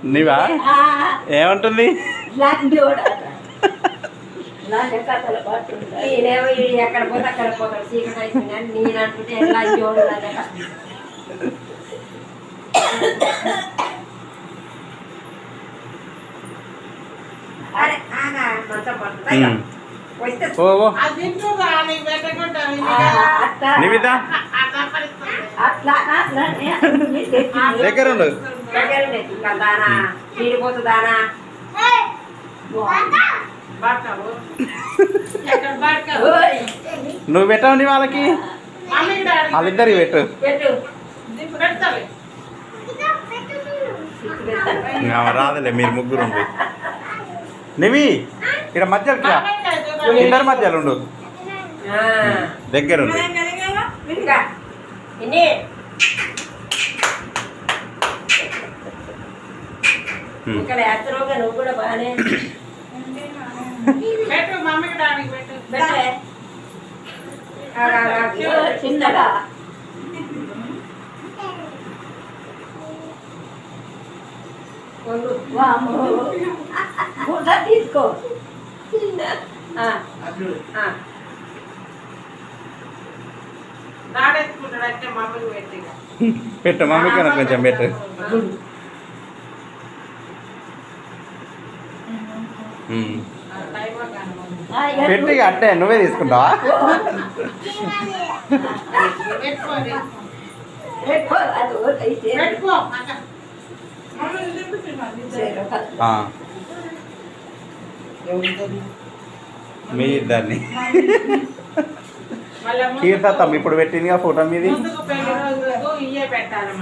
నీవా ఏమంటుంది? నేనేమో ఎక్కడ పోతే అక్కడ పోతాడు చీకటి అయిపోయిందని నేను అంటుంటే ఎలా జోడు అరే మంచం పడుతుంది నివిత దగ్గర ఉండు. దానా తీరిపోతుందానా నువ్వు పెట్టావు నీ వాళ్ళకి వాళ్ళిద్దరికి పెట్టు. రాదులే మీరు ముగ్గురు ఉండు. నివి ఇక్కడ మధ్యలో ఇద్దరు మధ్యలో ఉండు. దగ్గర ఉండు. ఇక్కడ యాత్రగా నువ్వు కూడా బాగానే చిన్నగా తీసుకో పెట్టు మమ్మీకి కొంచెం పెట్టు. పెట్టి అంటే నువ్వే తీసుకుంటావా? మీ ఇద్దరిని కీర్తత్తం ఇప్పుడు పెట్టిందిగా ఫోటో మీది. పెట్టాలి